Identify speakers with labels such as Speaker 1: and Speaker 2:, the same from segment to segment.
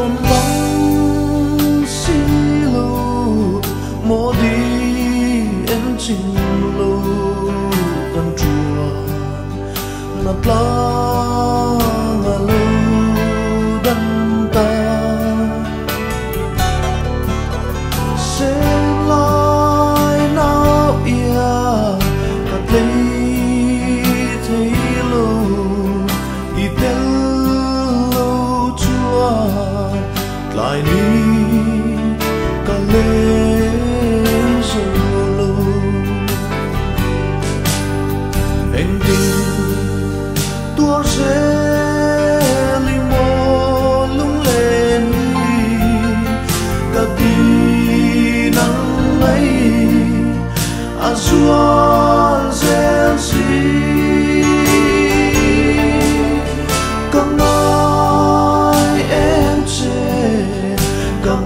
Speaker 1: tôn vắng xí lô mô đi em trình lô gần chùa nát la ngà lô đăng ta sẽ lại nào ia cắt lấy thấy lô y tên lô chùa lại đi cả lên solo anh tình tua sẽ limo lung lên cả đi nắng ấy azuan sẽ si cầm ai em chê cầm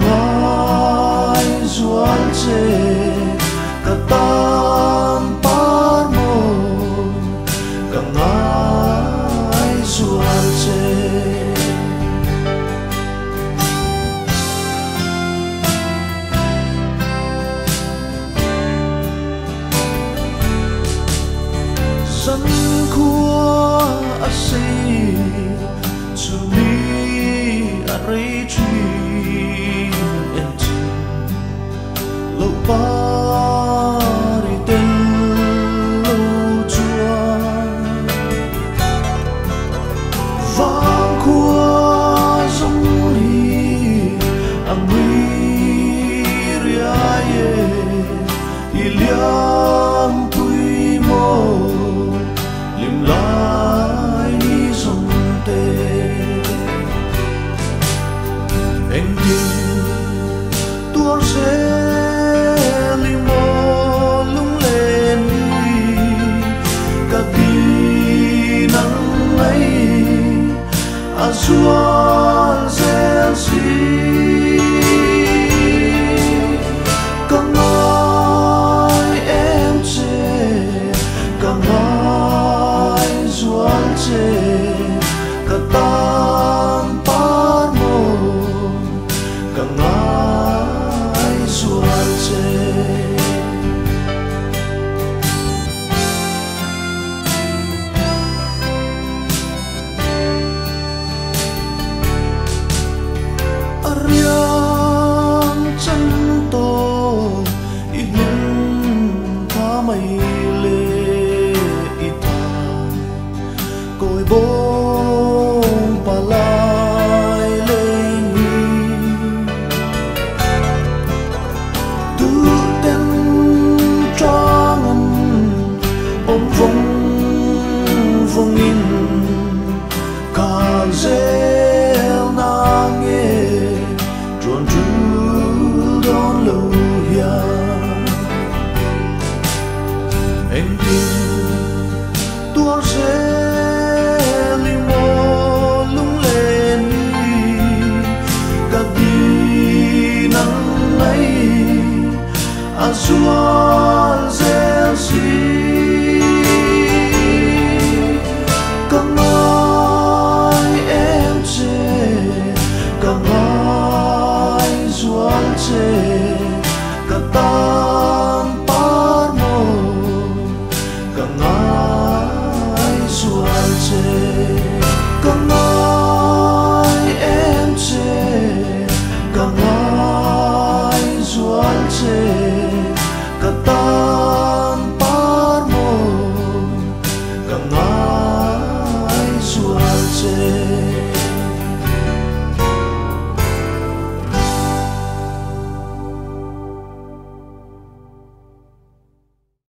Speaker 1: ai zuan chê cả tan par môi cầm ai zuan chê sân khua asi to me a retreat into lo pari del lo chua vang khua sông đi ang riaye iliam tui mo lim lai ni sông tê anh tin tua sẽ limo lung lên cả đi nắng ấy azuan sẽ si cầm ai em chê cầm ai zuan chê cả tan par môi cầm ai zuan chê ariang chân to ihun tha mây lê ita cội bông pa lai lên tu tên trang ôm vong in cả rêu nàng nghe tròn trú đón lâu ya anh tin tua sẽ limo lung lên cả đi nắng ấy azuan sẽ si cầm ai em chê cầm ai zuan chê cả tan par môi cầm ai zuan chê cầm ai em chê cầm ai